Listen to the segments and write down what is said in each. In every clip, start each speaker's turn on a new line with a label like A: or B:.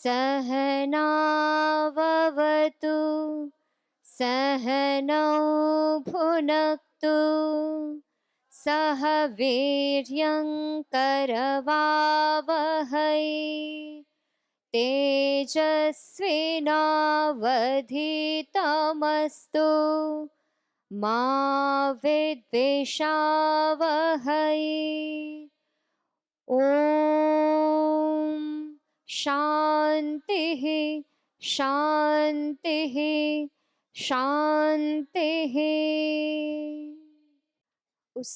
A: सहनाववतु सहनौ भुनक्तु सह वीर्यं करवावहै तेजस्विनावधीतमस्तु मा विद्विषावहै। ओम शांति शांति शांति। उस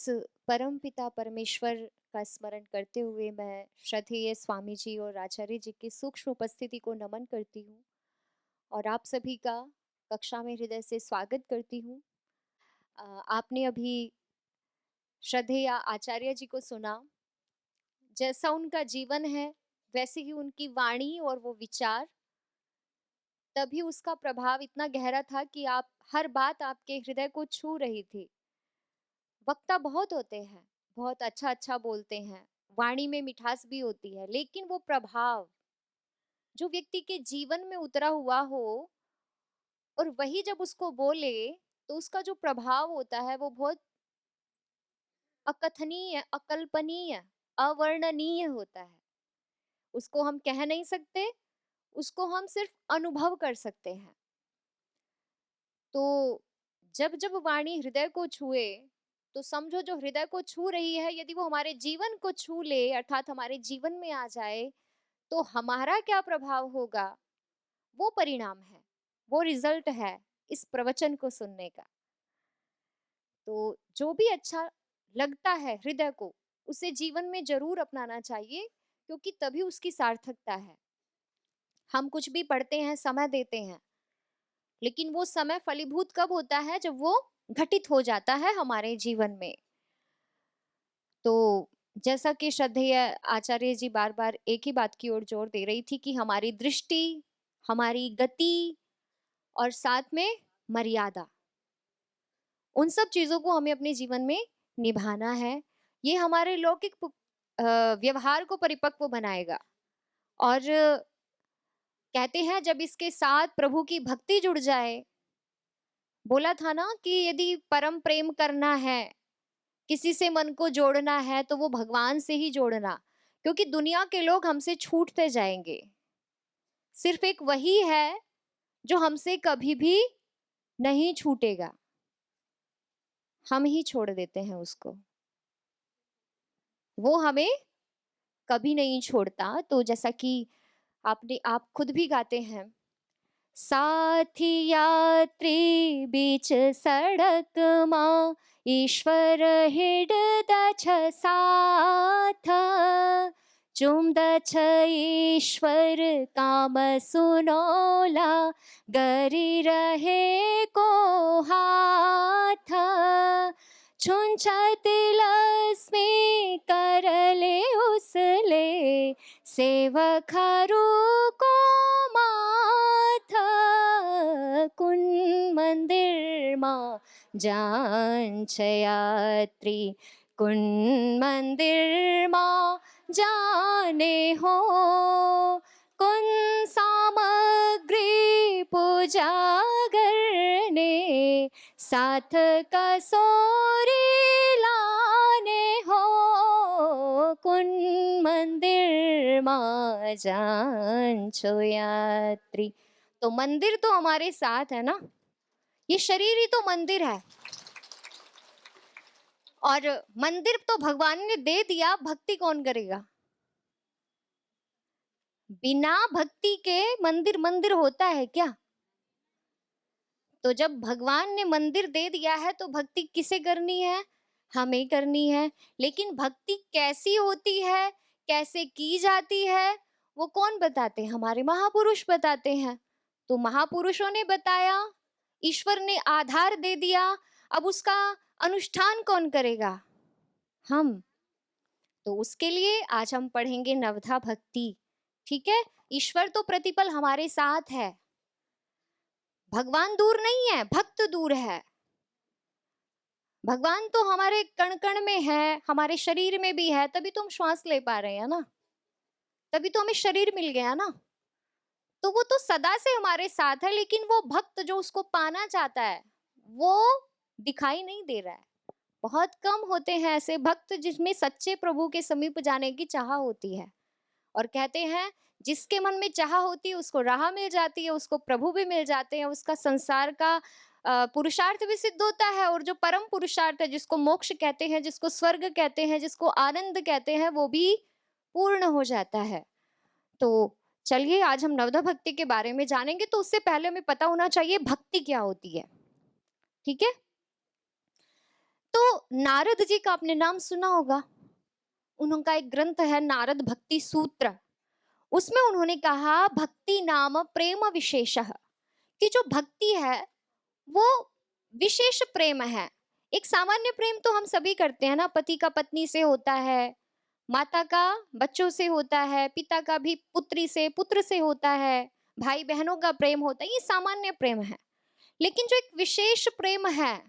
A: परम पिता परमेश्वर का स्मरण करते हुए मैं श्रद्धेय स्वामी जी और आचार्य जी की सूक्ष्म उपस्थिति को नमन करती हूँ और आप सभी का कक्षा में हृदय से स्वागत करती हूँ। आपने अभी श्रद्धेय आचार्य जी को सुना। जैसा उनका जीवन है वैसे ही उनकी वाणी और वो विचार, तभी उसका प्रभाव इतना गहरा था कि आप हर बात आपके हृदय को छू रही थी। वक्ता बहुत होते हैं, बहुत अच्छा अच्छा बोलते हैं, वाणी में मिठास भी होती है, लेकिन वो प्रभाव जो व्यक्ति के जीवन में उतरा हुआ हो और वही जब उसको बोले तो उसका जो प्रभाव होता है वो बहुत अकथनीय, अकल्पनीय, अवर्णनीय होता है। उसको हम कह नहीं सकते, उसको हम सिर्फ अनुभव कर सकते हैं। तो जब जब वाणी हृदय को छुए तो समझो जो हृदय को छू रही है, यदि वो हमारे जीवन को छू ले अर्थात हमारे जीवन में आ जाए तो हमारा क्या प्रभाव होगा, वो परिणाम है, वो रिजल्ट है इस प्रवचन को सुनने का। तो जो भी अच्छा लगता है हृदय को उसे जीवन में जरूर अपनाना चाहिए, क्योंकि तभी उसकी सार्थकता है। हम कुछ भी पढ़ते हैं, समय देते हैं, लेकिन वो समय फलीभूत कब होता है, जब वो घटित हो जाता है हमारे जीवन में। तो जैसा कि श्रद्धेय आचार्य जी बार बार एक ही बात की ओर जोर दे रही थी कि हमारी दृष्टि, हमारी गति और साथ में मर्यादा, उन सब चीजों को हमें अपने जीवन में निभाना है। ये हमारे लौकिक व्यवहार को परिपक्व बनाएगा। और कहते हैं जब इसके साथ प्रभु की भक्ति जुड़ जाए, बोला था ना कि यदि परम प्रेम करना है, किसी से मन को जोड़ना है तो वो भगवान से ही जोड़ना, क्योंकि दुनिया के लोग हमसे छूटते जाएंगे। सिर्फ एक वही है जो हमसे कभी भी नहीं छूटेगा, हम ही छोड़ देते हैं उसको, वो हमें कभी नहीं छोड़ता। तो जैसा कि आप खुद भी गाते हैं, साथी यात्री बीच सड़क मां ईश्वर हिडद छ साथ, चुमद छ ईश्वर काम सुनोला, गरी रहे को हाथ, छुंछ तिलस्मी करले उसले, सेवखारू को माथ, कुन मंदिर मां जान्छ यात्री, कुन मंदिर मां जाने हो, कुन सामग्री पूजा करने, साथ कसोरी लाने हो, कुन मंदिर मां जान्छो यात्री। तो मंदिर तो हमारे साथ है ना, ये शरीर ही तो मंदिर है, और मंदिर तो भगवान ने दे दिया, भक्ति कौन करेगा? बिना भक्ति के मंदिर मंदिर होता है क्या? तो जब भगवान ने मंदिर दे दिया है तो भक्ति किसे करनी है? हमें करनी है। लेकिन भक्ति कैसी होती है, कैसे की जाती है, वो कौन बताते हैं? हमारे महापुरुष बताते हैं। तो महापुरुषों ने बताया, ईश्वर ने आधार दे दिया, अब उसका अनुष्ठान कौन करेगा? हम। तो उसके लिए आज हम पढ़ेंगे नवधा भक्ति। ठीक है, ईश्वर तो प्रतिपल हमारे साथ है, भगवान दूर नहीं है, भक्त दूर है। भगवान तो हमारे कण कण में है, हमारे शरीर में भी है, तभी तो हम श्वास ले पा रहे हैं ना, तभी तो हमें शरीर मिल गया ना। तो वो तो सदा से हमारे साथ है, लेकिन वो भक्त जो उसको पाना चाहता है, वो दिखाई नहीं दे रहा है। बहुत कम होते हैं ऐसे भक्त जिसमें सच्चे प्रभु के समीप जाने की चाह होती है। और कहते हैं जिसके मन में चाह होती है उसको राह मिल जाती है, उसको प्रभु भी मिल जाते हैं, उसका संसार का पुरुषार्थ भी सिद्ध होता है, और जो परम पुरुषार्थ है, जिसको मोक्ष कहते हैं, जिसको स्वर्ग कहते हैं, जिसको आनंद कहते हैं, वो भी पूर्ण हो जाता है। तो चलिए आज हम नवधा भक्ति के बारे में जानेंगे। तो उससे पहले हमें पता होना चाहिए भक्ति क्या होती है। ठीक है। तो नारद जी का आपने नाम सुना होगा। उनका एक ग्रंथ है नारद भक्ति सूत्र। उसमें उन्होंने कहा भक्ति नाम प्रेम विशेषः, कि जो भक्ति है वो विशेष प्रेम है। एक सामान्य प्रेम तो हम सभी करते हैं ना, पति का पत्नी से होता है, माता का बच्चों से होता है, पिता का भी पुत्री से, पुत्र से होता है, भाई बहनों का प्रेम होता है, ये सामान्य प्रेम है। लेकिन जो एक विशेष प्रेम है,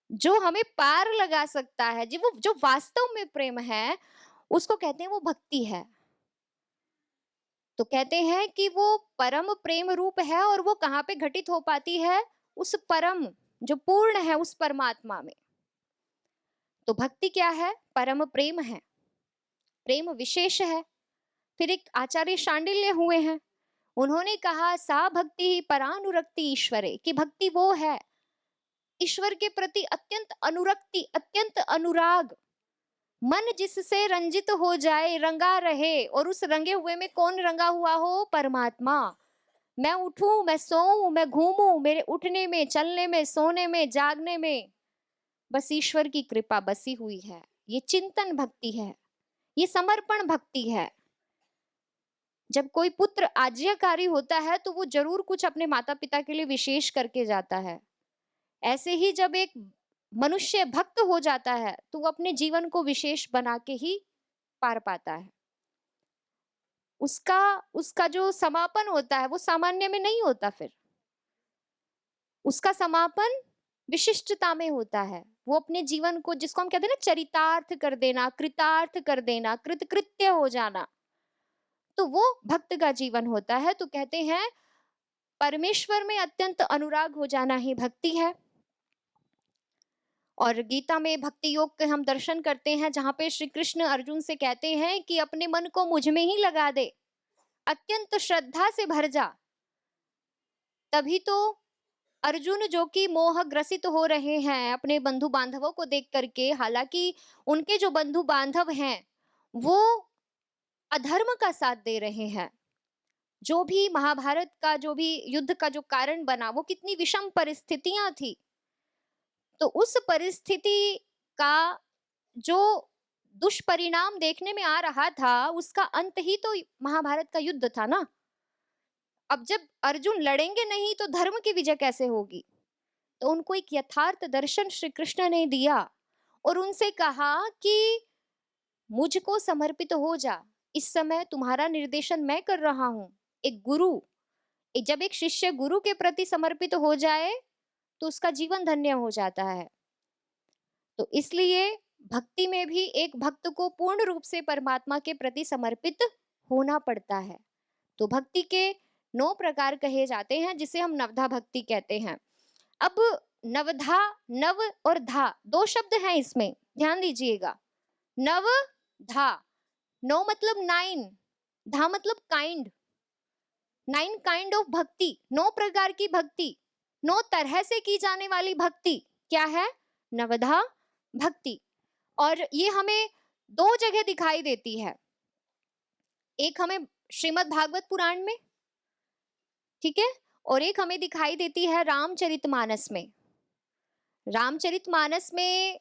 A: जो हमें पार लगा सकता है, जी वो जो वास्तव में प्रेम है, उसको कहते हैं वो भक्ति है। तो कहते हैं कि वो परम प्रेम रूप है, और वो कहाँ पे घटित हो पाती है? उस परम जो पूर्ण है, उस परमात्मा में। तो भक्ति क्या है? परम प्रेम है, प्रेम विशेष है। फिर एक आचार्य शांडिल्य हुए हैं, उन्होंने कहा सा भक्ति ही परानुरक्ति ईश्वरे, कि भक्ति वो है ईश्वर के प्रति अत्यंत अनुरक्ति, अत्यंत अनुराग, मन जिससे रंजित हो जाए, रंगा रहे। और उस रंगे हुए में कौन रंगा हुआ हो? परमात्मा। मैं उठूं, मैं सोऊं, मैं घूमूं, मेरे उठने में, चलने में, सोने में, जागने में बस ईश्वर की कृपा बसी हुई है। ये चिंतन भक्ति है, ये समर्पण भक्ति है। जब कोई पुत्र आज्ञाकारी होता है तो वो जरूर कुछ अपने माता पिता के लिए विशेष करके जाता है। ऐसे ही जब एक मनुष्य भक्त हो जाता है तो वो अपने जीवन को विशेष बना के ही पार पाता है। उसका उसका जो समापन होता है वो सामान्य में नहीं होता, फिर उसका समापन विशिष्टता में होता है। वो अपने जीवन को, जिसको हम कहते हैं ना चरितार्थ कर देना, कृतार्थ कर देना, कृतकृत्य हो जाना, तो वो भक्त का जीवन होता है। तो कहते हैं परमेश्वर में अत्यंत अनुराग हो जाना ही भक्ति है। और गीता में भक्ति योग के हम दर्शन करते हैं, जहां पे श्री कृष्ण अर्जुन से कहते हैं कि अपने मन को मुझ में ही लगा दे, अत्यंत श्रद्धा से भर जा। तभी तो अर्जुन, जो कि मोह ग्रसित हो रहे हैं अपने बंधु बांधवों को देख करके, हालांकि उनके जो बंधु बांधव हैं वो अधर्म का साथ दे रहे हैं। जो भी महाभारत का, जो भी युद्ध का जो कारण बना, वो कितनी विषम परिस्थितियां थी। तो उस परिस्थिति का जो दुष्परिणाम देखने में आ रहा था, उसका अंत ही तो महाभारत का युद्ध था ना। अब जब अर्जुन लड़ेंगे नहीं तो धर्म की विजय कैसे होगी? तो उनको एक यथार्थ दर्शन श्री कृष्ण ने दिया और उनसे कहा कि मुझको समर्पित हो जा, इस समय तुम्हारा निर्देशन मैं कर रहा हूं। एक गुरु, जब एक शिष्य गुरु के प्रति समर्पित हो जाए तो उसका जीवन धन्य हो जाता है। तो इसलिए भक्ति में भी एक भक्त को पूर्ण रूप से परमात्मा के प्रति समर्पित होना पड़ता है। तो भक्ति के 9 प्रकार कहे जाते हैं, जिसे हम नवधा भक्ति कहते हैं। अब नवधा, नव और धा 2 शब्द हैं इसमें, ध्यान दीजिएगा। नव धा, 9 मतलब 9, धा मतलब काइंड, 9 काइंड ऑफ भक्ति, 9 प्रकार की भक्ति, 9 तरह से की जाने वाली भक्ति क्या है? नवधा भक्ति। और ये हमें 2 जगह दिखाई देती है। एक हमें श्रीमद् भागवत पुराण में, ठीक है, और एक हमें दिखाई देती है रामचरितमानस में। रामचरितमानस में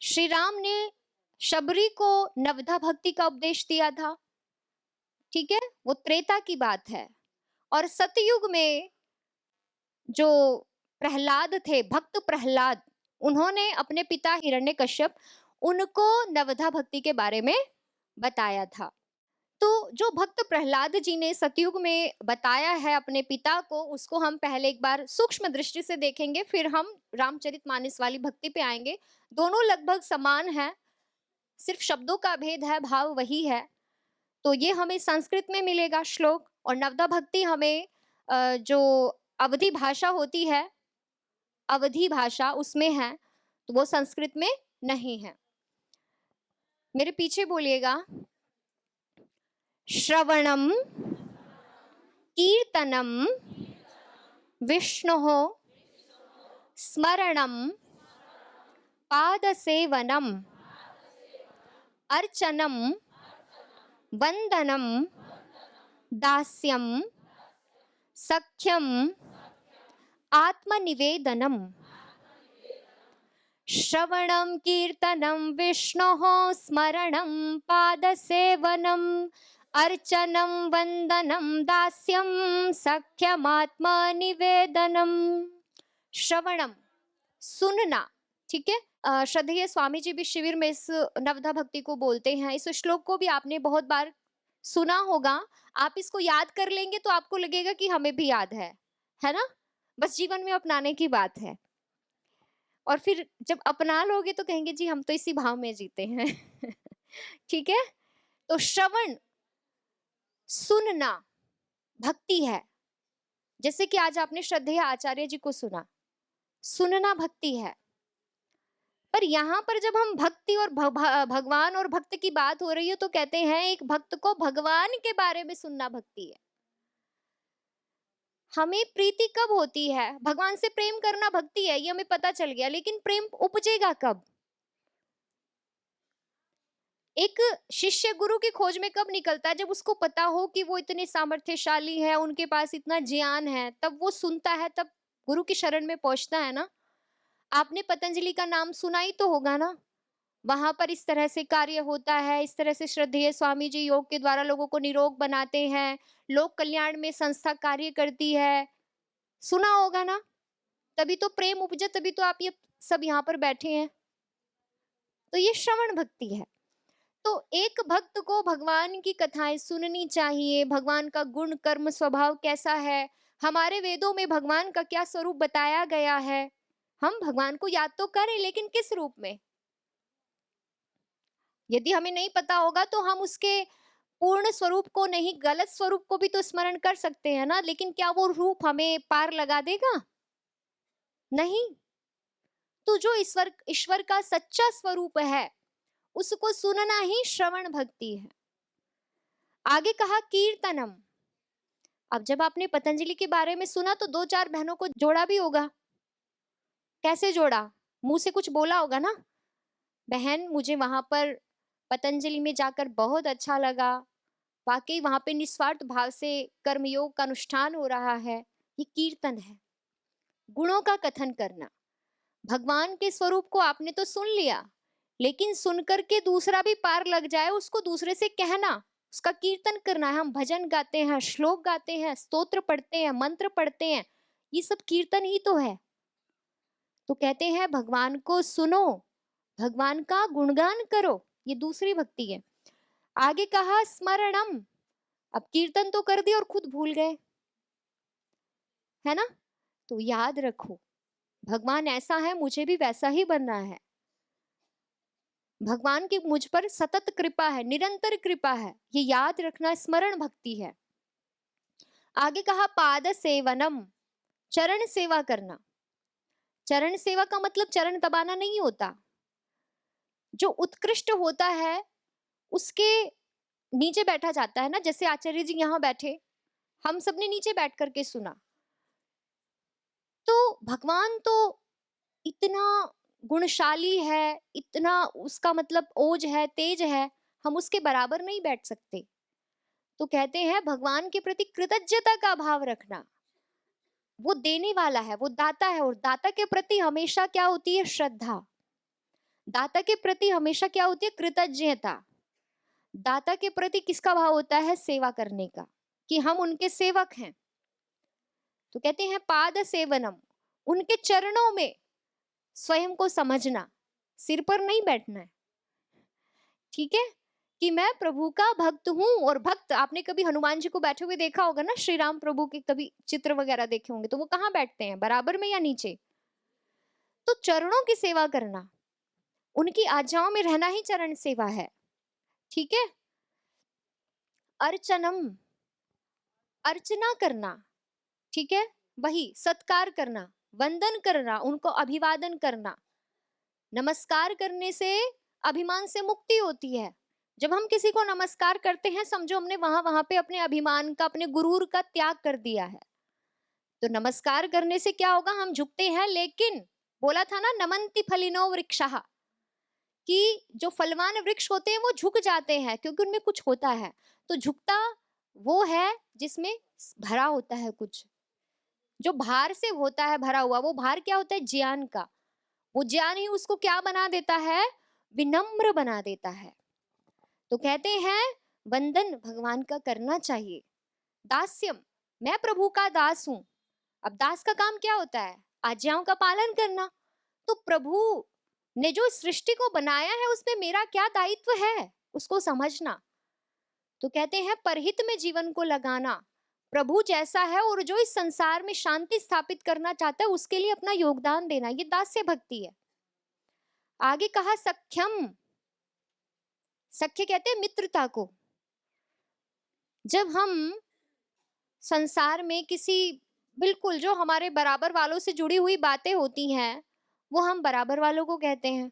A: श्री राम ने शबरी को नवधा भक्ति का उपदेश दिया था, ठीक है, वो त्रेता की बात है। और सतयुग में जो प्रहलाद थे, भक्त प्रहलाद, उन्होंने अपने पिता हिरण्यकश्यप, उनको नवधा भक्ति के बारे में बताया था। तो जो भक्त प्रहलाद जी ने सतयुग में बताया है अपने पिता को, उसको हम पहले एक बार सूक्ष्म दृष्टि से देखेंगे, फिर हम रामचरितमानस वाली भक्ति पे आएंगे। दोनों लगभग समान है, सिर्फ शब्दों का भेद है, भाव वही है। तो ये हमें संस्कृत में मिलेगा श्लोक, और नवदा भक्ति हमें जो अवधी भाषा होती है, अवधी भाषा उसमें है, तो वो संस्कृत में नहीं है। मेरे पीछे बोलिएगा, श्रवणम कीर्तनम विष्णोः स्मरणम पादसेवनम अर्चनम वंदनम दास्यम सख्यम आत्मनिवेदनम। श्रवणं कीर्तनं विष्णोः स्मरणं पादसेवनम् अर्चनं वंदनं दास्यं सख्यमात्मनिवेदनम्। श्रवणम, सुनना, ठीक है। श्रद्धेय स्वामी जी भी शिविर में इस नवधा भक्ति को बोलते हैं। इस श्लोक को भी आपने बहुत बार सुना होगा। आप इसको याद कर लेंगे तो आपको लगेगा कि हमें भी याद है ना। बस जीवन में अपनाने की बात है। और फिर जब अपना लोगे तो कहेंगे जी हम तो इसी भाव में जीते हैं। ठीक है। तो श्रवण, सुनना भक्ति है। जैसे कि आज आपने श्रद्धेय आचार्य जी को सुना, सुनना भक्ति है। पर यहाँ पर जब हम भक्ति और भगवान और भक्त की बात हो रही है तो कहते हैं एक भक्त को भगवान के बारे में सुनना भक्ति है। हमें प्रीति कब होती है? भगवान से प्रेम करना भक्ति है, ये हमें पता चल गया, लेकिन प्रेम उपजेगा कब? एक शिष्य गुरु की खोज में कब निकलता है? जब उसको पता हो कि वो इतने सामर्थ्यशाली है, उनके पास इतना ज्ञान है, तब वो सुनता है, तब गुरु की शरण में पहुंचता है ना। आपने पतंजलि का नाम सुना ही तो होगा ना। वहां पर इस तरह से कार्य होता है, इस तरह से श्रद्धेय स्वामी जी योग के द्वारा लोगों को निरोग बनाते हैं, लोक कल्याण में संस्था कार्य करती है, सुना होगा ना। तभी तो प्रेम उपजे, तभी तो आप ये सब यहाँ पर बैठे हैं। तो ये श्रवण भक्ति है। तो एक भक्त को भगवान की कथाएं सुननी चाहिए। भगवान का गुण कर्म स्वभाव कैसा है, हमारे वेदों में भगवान का क्या स्वरूप बताया गया है। हम भगवान को याद तो करें, लेकिन किस रूप में? यदि हमें नहीं पता होगा तो हम उसके पूर्ण स्वरूप को नहीं, गलत स्वरूप को भी तो स्मरण कर सकते हैं ना। लेकिन क्या वो रूप हमें पार लगा देगा? नहीं। तो जो ईश्वर ईश्वर का सच्चा स्वरूप है उसको सुनना ही श्रवण भक्ति है। आगे कहा कीर्तनम। अब जब आपने पतंजलि के बारे में सुना तो दो चार बहनों को जोड़ा भी होगा। कैसे जोड़ा? मुंह से कुछ बोला होगा ना, बहन मुझे वहां पर पतंजलि में जाकर बहुत अच्छा लगा, वाकई वहां पे निस्वार्थ भाव से कर्मयोग का अनुष्ठान हो रहा है। ये कीर्तन है, गुणों का कथन करना। भगवान के स्वरूप को आपने तो सुन लिया, लेकिन सुनकर के दूसरा भी पार लग जाए उसको दूसरे से कहना, उसका कीर्तन करना है। हम भजन गाते हैं, श्लोक गाते हैं, स्तोत्र पढ़ते हैं, मंत्र पढ़ते हैं, ये सब कीर्तन ही तो है। तो कहते हैं भगवान को सुनो, भगवान का गुणगान करो, ये दूसरी भक्ति है। आगे कहा स्मरणम। अब कीर्तन तो कर दिया और खुद भूल गए, है ना। तो याद रखो भगवान ऐसा है, मुझे भी वैसा ही बनना है। भगवान की मुझ पर सतत कृपा है, निरंतर कृपा है, ये याद रखना स्मरण भक्ति है। आगे कहा पाद सेवनम, चरण सेवा करना। चरण सेवा का मतलब चरण दबाना नहीं होता। जो उत्कृष्ट होता है उसके नीचे बैठा जाता है ना। जैसे आचार्य जी यहाँ बैठे, हम सबने नीचे बैठ करके सुना। तो भगवान तो इतना गुणशाली है, इतना उसका मतलब ओज है, तेज है, हम उसके बराबर नहीं बैठ सकते। तो कहते हैं भगवान के प्रति कृतज्ञता का भाव रखना। वो देने वाला है, वो दाता है, और दाता के प्रति हमेशा क्या होती है? श्रद्धा। दाता के प्रति हमेशा क्या होती है? कृतज्ञता। दाता के प्रति किसका भाव होता है? सेवा करने का, कि हम उनके सेवक हैं। तो कहते हैं पाद सेवनम, उनके चरणों में स्वयं को समझना, सिर पर नहीं बैठना है, ठीक है। कि मैं प्रभु का भक्त हूं। और भक्त, आपने कभी हनुमान जी को बैठे हुए देखा होगा ना, श्री राम प्रभु के कभी चित्र वगैरह देखे होंगे, तो वो कहाँ बैठते हैं? बराबर में या नीचे? तो चरणों की सेवा करना, उनकी आज्ञाओं में रहना ही चरण सेवा है, ठीक है। अर्चनम, अर्चना करना, ठीक है, वही सत्कार करना, वंदन करना, उनको अभिवादन करना। नमस्कार करने से अभिमान से मुक्ति होती है। जब हम किसी को नमस्कार करते हैं, समझो हमने वहां वहां पे अपने अभिमान का, अपने गुरूर का त्याग कर दिया है। तो नमस्कार करने से क्या होगा, हम झुकते हैं, लेकिन बोला था ना, नमन्ति फलिनो वृक्षः, कि जो फलवान वृक्ष होते हैं वो झुक जाते हैं क्योंकि उनमें कुछ होता है। तो झुकता वो है जिसमें भरा होता है कुछ, जो भार से होता है भरा हुआ। वो भार क्या होता है, ज्ञान का। वो ज्ञान ही उसको क्या बना देता है, विनम्र बना देता है। तो कहते हैं वंदन भगवान का करना चाहिए। दास्यम, मैं प्रभु का दास हूं। अब दास का काम क्या होता है, आज्ञाओं का पालन करना। तो प्रभु ने जो सृष्टि को बनाया है उसमें मेरा क्या दायित्व है, उसको समझना। तो कहते हैं परहित में जीवन को लगाना, प्रभु जैसा है और जो इस संसार में शांति स्थापित करना चाहता है उसके लिए अपना योगदान देना, ये दास्य भक्ति है। आगे कहा सख्यम, सख्य कहते हैं मित्रता को। जब हम संसार में किसी, बिल्कुल जो हमारे बराबर वालों से जुड़ी हुई बातें होती हैं वो हम बराबर वालों को कहते हैं।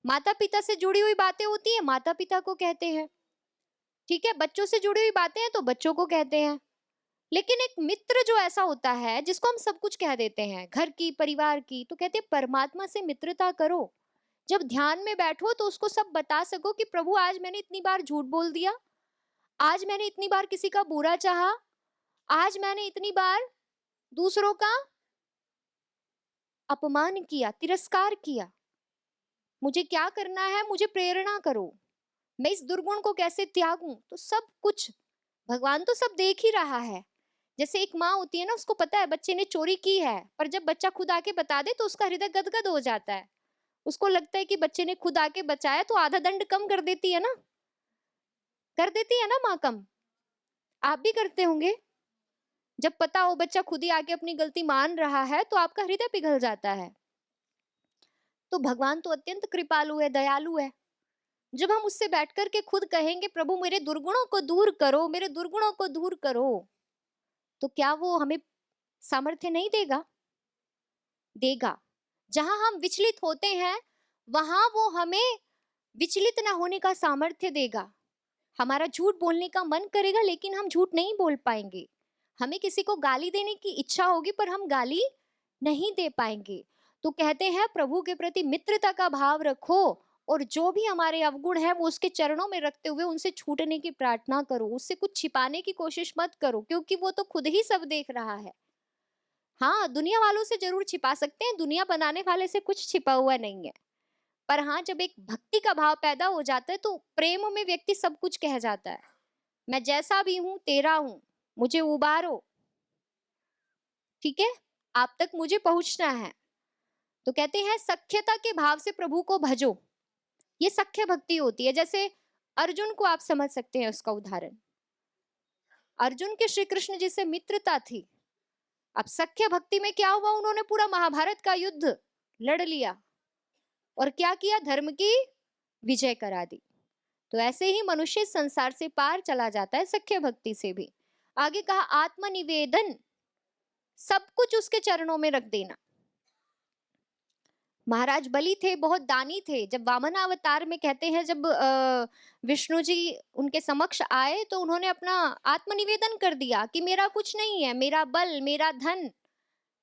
A: माता पिता से जुड़ी हुई बातें होती है, माता पिता को कहते हैं, ठीक है। बच्चों से जुड़ी हुई बातें हैं तो बच्चों को कहते हैं। लेकिन एक मित्र जो ऐसा होता है जिसको हम सब कुछ कह देते हैं, घर की, परिवार की, तो कहते हैं परमात्मा से मित्रता करो। जब ध्यान में बैठो तो उसको सब बता सको कि प्रभु आज मैंने इतनी बार झूठ बोल दिया, आज मैंने इतनी बार किसी का बुरा चाहा, आज मैंने इतनी बार दूसरों का अपमान किया, तिरस्कार किया। मुझे क्या करना है, मुझे प्रेरणा करो, मैं इस दुर्गुण को कैसे त्यागूं। तो सब कुछ भगवान तो सब देख ही रहा है। जैसे एक माँ होती है ना, उसको पता है बच्चे ने चोरी की है, पर जब बच्चा खुद आके बता दे तो उसका हृदय गदगद हो जाता है। उसको लगता है कि बच्चे ने खुद आके बचाया तो आधा दंड कम कर देती है ना, कर देती है ना माँ कम। आप भी करते होंगे, जब पता हो बच्चा खुद ही आके अपनी गलती मान रहा है तो आपका हृदय पिघल जाता है। तो भगवान तो अत्यंत कृपालु है, दयालु है। जब हम उससे बैठ कर के खुद कहेंगे प्रभु मेरे दुर्गुणों को दूर करो, मेरे दुर्गुणों को दूर करो, तो क्या वो हमें सामर्थ्य नहीं देगा? देगा। जहां हम विचलित होते हैं वहां वो हमें विचलित ना होने का सामर्थ्य देगा। हमारा झूठ बोलने का मन करेगा लेकिन हम झूठ नहीं बोल पाएंगे। हमें किसी को गाली देने की इच्छा होगी पर हम गाली नहीं दे पाएंगे। तो कहते हैं प्रभु के प्रति मित्रता का भाव रखो और जो भी हमारे अवगुण है वो उसके चरणों में रखते हुए उनसे छूटने की प्रार्थना करो। उससे कुछ छिपाने की कोशिश मत करो क्योंकि वो तो खुद ही सब देख रहा है। हाँ, दुनिया वालों से जरूर छिपा सकते हैं, दुनिया बनाने वाले से कुछ छिपा हुआ नहीं है। पर हाँ, जब एक भक्ति का भाव पैदा हो जाता है तो प्रेम में व्यक्ति सब कुछ कह जाता है। मैं जैसा भी हूं तेरा हूं, मुझे उबारो, ठीक है, आप तक मुझे पहुंचना है। तो कहते हैं सख्यता के भाव से प्रभु को भजो, ये सख्य भक्ति होती है। जैसे अर्जुन को आप समझ सकते हैं उसका उदाहरण। अर्जुन के श्री कृष्ण जी से मित्रता थी। अब सख्य भक्ति में क्या हुआ, उन्होंने पूरा महाभारत का युद्ध लड़ लिया और क्या किया, धर्म की विजय करा दी। तो ऐसे ही मनुष्य संसार से पार चला जाता है सख्य भक्ति से भी। आगे कहा आत्मनिवेदन, सब कुछ उसके चरणों में रख देना। महाराज बलि थे, बहुत दानी थे। जब वामनावतार में कहते हैं जब विष्णु जी उनके समक्ष आए तो उन्होंने अपना आत्मनिवेदन कर दिया कि मेरा कुछ नहीं है, मेरा बल, मेरा धन,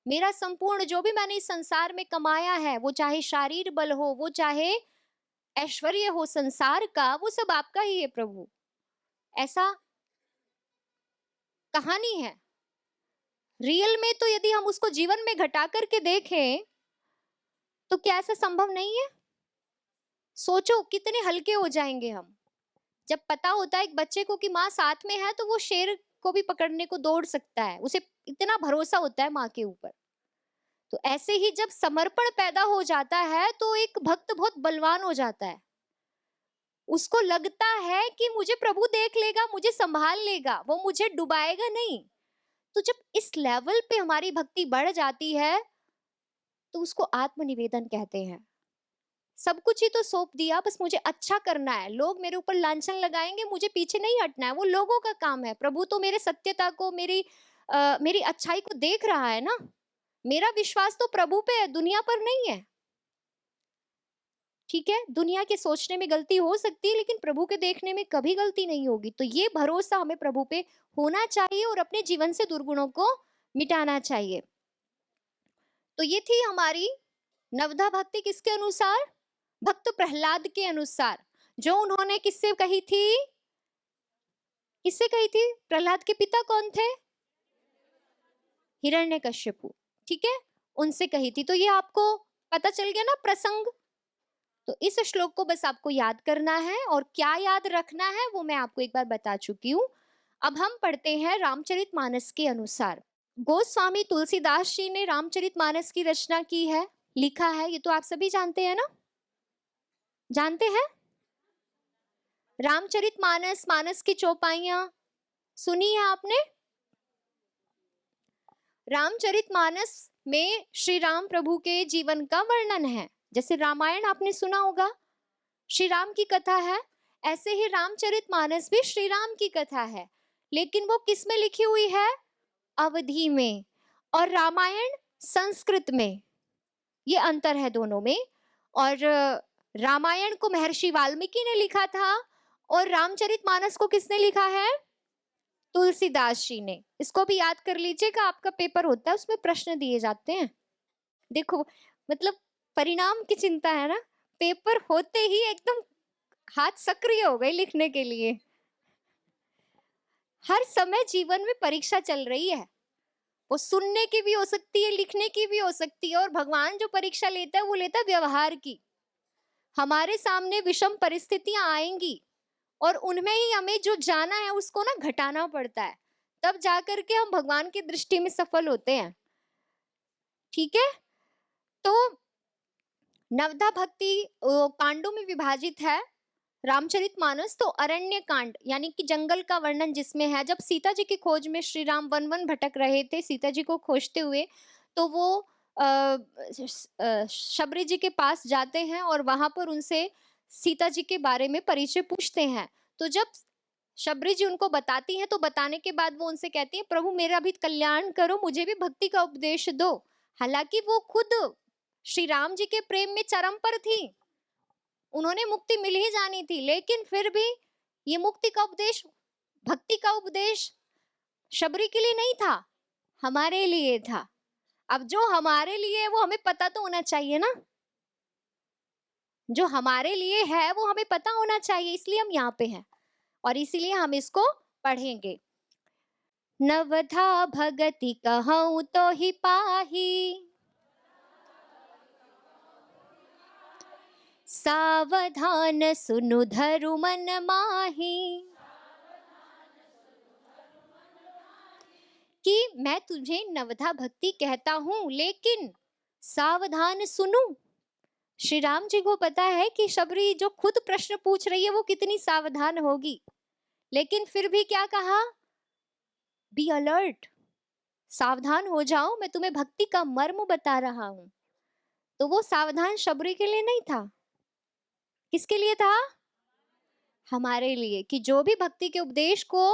A: मेरा संपूर्ण जो भी मैंने इस संसार में कमाया है, वो चाहे शारीर बल हो, वो चाहे ऐश्वर्य हो संसार का, वो सब आपका ही है प्रभु। ऐसा कहानी है। रियल में तो यदि हम उसको जीवन में घटा करके देखें तो क्या ऐसा संभव नहीं है? सोचो कितने हल्के हो जाएंगे हम। जब पता होता है एक बच्चे को कि माँ साथ में है तो वो शेर को भी पकड़ने को दौड़ सकता है, उसे इतना भरोसा होता है माँ के ऊपर। तो ऐसे ही जब समर्पण पैदा हो जाता है तो एक भक्त बहुत बलवान हो जाता है। उसको लगता है कि मुझे प्रभु देख लेगा, मुझे संभाल लेगा, वो मुझे डुबाएगा नहीं। तो जब इस लेवल पे हमारी भक्ति बढ़ जाती है तो उसको आत्मनिवेदन कहते हैं। सब कुछ ही तो सौंप दिया, बस मुझे अच्छा करना है। लोग मेरे ऊपर लांछन लगाएंगे, मुझे पीछे नहीं हटना है, वो लोगों का काम है। प्रभु तो मेरे सत्यता को, मेरी अच्छाई को देख रहा है ना। मेरा विश्वास तो प्रभु पे है, दुनिया पर नहीं है। ठीक है, दुनिया के सोचने में गलती हो सकती है, लेकिन प्रभु के देखने में कभी गलती नहीं होगी। तो ये भरोसा हमें प्रभु पे होना चाहिए और अपने जीवन से दुर्गुणों को मिटाना चाहिए। तो ये थी हमारी नवधा भक्ति किसके अनुसार? भक्त प्रहलाद के अनुसार, जो उन्होंने किससे कही थी? किससे कही थी? प्रहलाद के पिता कौन थे? हिरण्यकश्यपु। ठीक है, उनसे कही थी। तो ये आपको पता चल गया ना प्रसंग। तो इस श्लोक को बस आपको याद करना है, और क्या याद रखना है वो मैं आपको एक बार बता चुकी हूँ। अब हम पढ़ते हैं रामचरितमानस के अनुसार। गोस्वामी तुलसीदास जी ने रामचरितमानस की रचना की है, लिखा है, ये तो आप सभी जानते हैं ना? जानते हैं? रामचरितमानस, मानस की चौपाइयां सुनी है आपने? रामचरितमानस में श्री राम प्रभु के जीवन का वर्णन है। जैसे रामायण आपने सुना होगा, श्री राम की कथा है, ऐसे ही रामचरितमानस भी श्री राम की कथा है, लेकिन वो किस में लिखी हुई है? अवधी में। और रामायण संस्कृत में, ये अंतर है दोनों में। और रामायण को महर्षि वाल्मीकि ने लिखा था, और रामचरितमानस को किसने लिखा है? तुलसीदास जी ने। इसको भी याद कर लीजिएगा, आपका पेपर होता है उसमें प्रश्न दिए जाते हैं। देखो, मतलब परिणाम की चिंता है ना, पेपर होते ही एकदम हाथ सक्रिय हो गए लिखने के लिए। हर समय जीवन में परीक्षा चल रही है, वो सुनने की भी हो सकती है, लिखने की भी हो सकती है। और भगवान जो परीक्षा लेता है वो लेता है व्यवहार की। हमारे सामने विषम परिस्थितियां आएंगी, और उनमें ही हमें जो जाना है उसको ना घटाना पड़ता है, तब जाकर के हम भगवान की दृष्टि में सफल होते हैं। ठीक है, तो नवधा भक्ति कांडों में विभाजित है रामचरितमानस। तो अरण्य कांड यानी कि जंगल का वर्णन जिसमें है, जब सीता जी की खोज में श्री राम वन वन भटक रहे थे, सीता जी को खोजते हुए, तो वो शबरी जी के पास जाते हैं और वहां पर उनसे सीता जी के बारे में परिचय पूछते हैं। तो जब शबरी जी उनको बताती हैं, तो बताने के बाद वो उनसे कहती है, प्रभु मेरा भी कल्याण करो, मुझे भी भक्ति का उपदेश दो। हालांकि वो खुद श्री राम जी के प्रेम में चरम पर थी, उन्होंने मुक्ति मिल ही जानी थी, लेकिन फिर भी ये मुक्ति का उपदेश, भक्ति का उपदेश शबरी के लिए नहीं था, हमारे लिए था। अब जो हमारे लिए है वो हमें पता तो होना चाहिए ना, जो हमारे लिए है वो हमें पता होना चाहिए, इसलिए हम यहाँ पे हैं और इसीलिए हम इसको पढ़ेंगे। नवधा भगति कहूँ तो ही पाही, सावधान सुनु धरु मन माही। कि मैं तुझे नवधा भक्ति कहता हूं, लेकिन सावधान सुनू। श्री राम जी को पता है कि शबरी जो खुद प्रश्न पूछ रही है वो कितनी सावधान होगी, लेकिन फिर भी क्या कहा? बी अलर्ट, सावधान हो जाओ, मैं तुम्हें भक्ति का मर्म बता रहा हूं। तो वो सावधान शबरी के लिए नहीं था, किसके लिए था? हमारे लिए। कि जो भी भक्ति के उपदेश को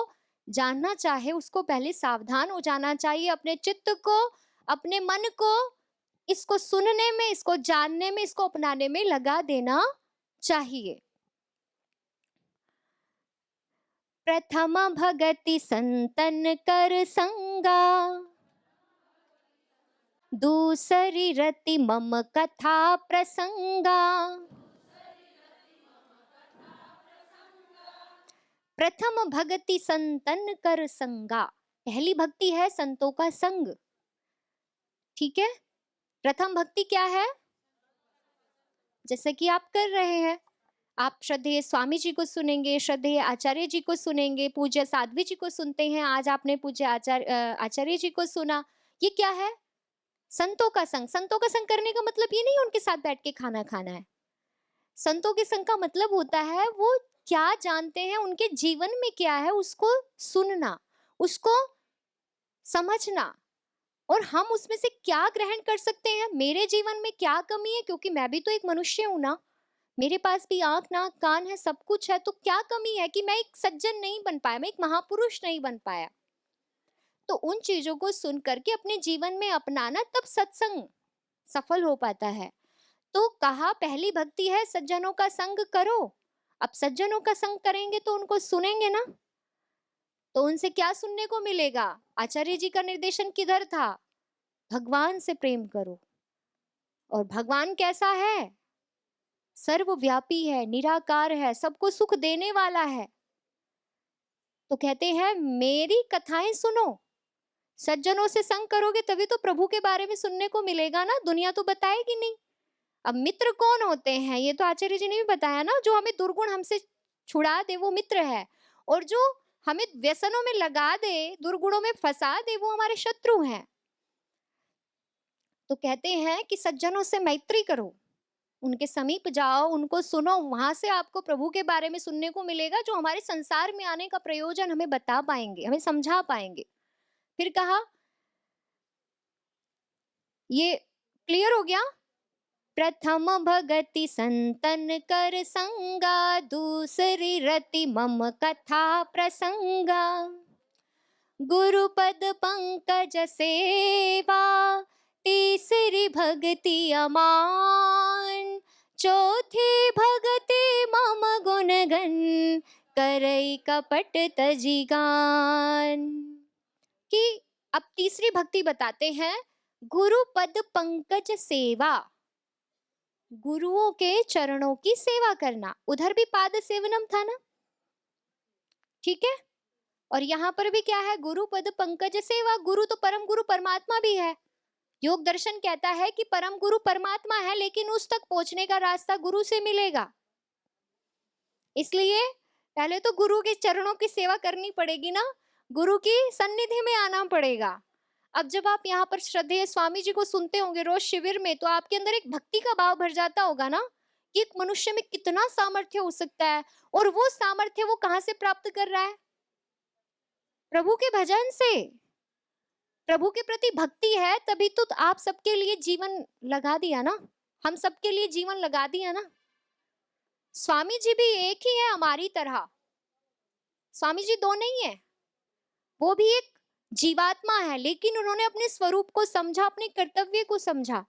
A: जानना चाहे उसको पहले सावधान हो जाना चाहिए, अपने चित्त को, अपने मन को इसको सुनने में, इसको जानने में, इसको अपनाने में लगा देना चाहिए। प्रथम भगति संतन कर संगा, दूसरी रति मम कथा प्रसंगा। प्रथम भक्ति संतन कर संगा, पहली भक्ति है संतों का संग। ठीक है, प्रथम भक्ति क्या है? जैसे कि आप कर रहे हैं, आप श्रद्धेय स्वामी जी को सुनेंगे, श्रद्धेय आचार्य जी को सुनेंगे, पूज्य साध्वी जी को सुनते हैं, आज आपने पूज्य आचार्य जी को सुना। ये क्या है? संतों का संग। संतों का संग करने का मतलब ये नहीं उनके साथ बैठ के खाना खाना है। संतों के संग का मतलब होता है वो क्या जानते हैं, उनके जीवन में क्या है उसको सुनना, उसको समझना, और हम उसमें से क्या ग्रहण कर सकते हैं। मेरे जीवन में क्या कमी है, क्योंकि मैं भी तो एक मनुष्य हूं ना, मेरे पास भी आँख, नाक, कान है, सब कुछ है, तो क्या कमी है कि मैं एक सज्जन नहीं बन पाया, मैं एक महापुरुष नहीं बन पाया? तो उन चीज़ों को सुन कर के अपने जीवन में अपनाना, तब सत्संग सफल हो पाता है। तो कहा पहली भक्ति है सज्जनों का संग करो। अब सज्जनों का संग करेंगे तो उनको सुनेंगे ना, तो उनसे क्या सुनने को मिलेगा? आचार्य जी का निर्देशन किधर था? भगवान से प्रेम करो। और भगवान कैसा है? सर्वव्यापी है, निराकार है, सबको सुख देने वाला है। तो कहते हैं मेरी कथाएं सुनो, सज्जनों से संग करोगे तभी तो प्रभु के बारे में सुनने को मिलेगा ना, दुनिया तो बताएगी नहीं। अब मित्र कौन होते हैं, ये तो आचार्य जी ने भी बताया ना, जो हमें दुर्गुण हमसे छुड़ा दे वो मित्र है, और जो हमें व्यसनों में लगा दे, दुर्गुणों में फंसा दे, वो हमारे शत्रु हैं। तो कहते हैं कि सज्जनों से मैत्री करो, उनके समीप जाओ, उनको सुनो, वहां से आपको प्रभु के बारे में सुनने को मिलेगा, जो हमारे संसार में आने का प्रयोजन हमें बता पाएंगे, हमें समझा पाएंगे। फिर कहा, ये क्लियर हो गया? प्रथम भगति संतन कर संगा, दूसरी रति मम कथा प्रसंगा। गुरुपद पंकज सेवा, तीसरी भक्ति अमान। चौथी भक्ति मम गुण गन, करई कपट तजिगान। कि अब तीसरी भक्ति बताते हैं, गुरुपद पंकज सेवा, गुरुओं के चरणों की सेवा करना। उधर भी पाद सेवनम था ना, ठीक है? और यहाँ पर भी क्या है? गुरु पद पंकज सेवा। गुरु तो परम गुरु परमात्मा भी है। योग दर्शन कहता है कि परम गुरु परमात्मा है, लेकिन उस तक पहुंचने का रास्ता गुरु से मिलेगा। इसलिए पहले तो गुरु के चरणों की सेवा करनी पड़ेगी ना, गुरु की सन्निधि में आना पड़ेगा। अब जब आप यहाँ पर श्रद्धेय स्वामी जी को सुनते होंगे रोज शिविर में, तो आपके अंदर एक भक्ति का भाव भर जाता होगा ना, कि एक मनुष्य में कितना सामर्थ्य हो सकता है। और वो सामर्थ्य वो कहाँ से प्राप्त कर रहा है? प्रभु के भजन से। प्रभु के प्रति भक्ति है, तभी तो आप सबके लिए जीवन लगा दिया ना, हम सबके लिए जीवन लगा दिया ना। स्वामी जी भी एक ही है हमारी तरह, स्वामी जी दो नहीं है, वो भी एक जीवात्मा है, लेकिन उन्होंने अपने स्वरूप को समझा, अपने कर्तव्य को समझा।